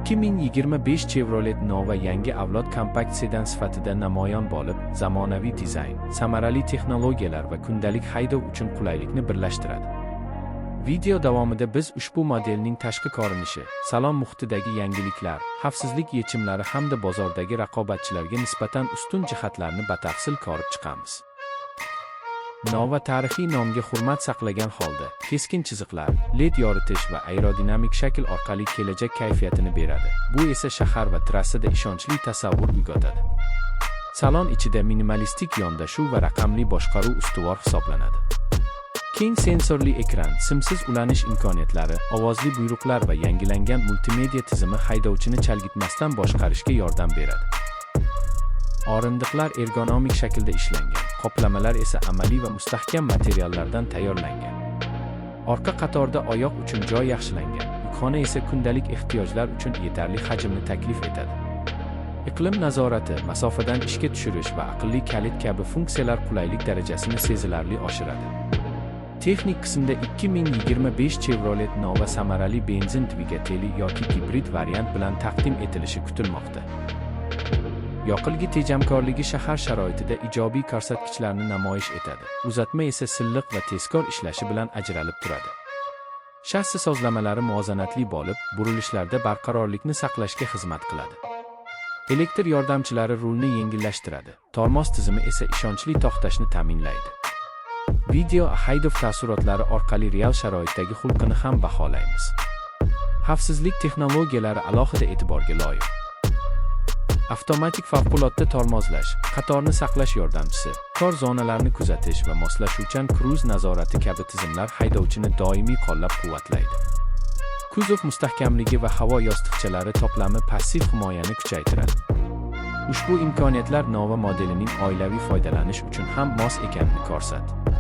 (2025) Chevrolet Nova yangi avlod kompakt sedan sifatida namoyon bo'lib, zamonaviy dizayn, samarali texnologiyalar va kundalik haydov uchun qulaylikni birlashtiradi. Video davomida biz ushbu modelning tashqi ko'rinishi, salon muhitidagi yangiliklar, xavfsizlik yechimlari hamda bozordagi raqobatchilarga nisbatan ustun jihatlarni batafsil ko'rib chiqamiz. Nova tarixiy nomga hurmat saqlagan holda, keskin chiziqlar, LED yoritish va aerodinamik shakl orqali kelajak kayfiyatini beradi. Bu esa shahar va trassada ishonchli tasavvur uyg'otadi. Salon ichida minimalistik yondashuv va raqamli boshqaruv ustuvor hisoblanadi. Keng sensorli ekran, simsiz ulanish imkoniyatlari, ovozli buyruqlar va yangilangan multimedia tizimi haydovchini chalg'itmasdan boshqarishga yordam beradi. O'rindiqlar ergonomik shaklda ishlangan, qoplamalar esa amaliy va mustahkam materiallardan tayyorlangan. Orqa qatorda oyoq uchun joy yaxshilangan, yukxona esa kundalik ehtiyojlar uchun yetarli hajmni taklif etadi. Iqlim nazorati, masofadan ishga tushirish va aqlli kalit kabi funksiyalar qulaylik darajasini sezilarli oshiradi. Texnik qismda 2025 Chevrolet Nova samarali benzin dvigateli yoki gibrid variant bilan taqdim etilishi kutilmoqda. Yoqilg'i tejamkorligi shahar sharoitida ijobiy ko'rsatkichlarni namoyish etadi. Uzatma esa silliq va tezkor ishlashi bilan ajralib turadi. Shassi sozlamalari muvozanatli bo'lib, burilishlarda barqarorlikni saqlashga xizmat qiladi. Elektr yordamchilari rulni yengillashtiradi. Tormoz tizimi esa ishonchli to'xtashni ta'minlaydi. Video haydov taassurotlari orqali real sharoitdagi xulqini ham baholaymiz. Xavfsizlik texnologiyalari alohida e'tiborga loyiq. Avtomatik favqulodda tormozlash, qatorni saqlash yordamchisi, tor zonalarni kuzatish va moslashuvchan kruz nazorati kabi tizimlar haydovchini doimiy qo'llab-quvvatlaydi. Kuzov mustahkamligi va havo yostiqchalari to'plami passiv himoyani kuchaytiradi. Ushbu imkoniyatlar Nova modelining oilaviy foydalanish uchun ham mos ekanini ko'rsatadi.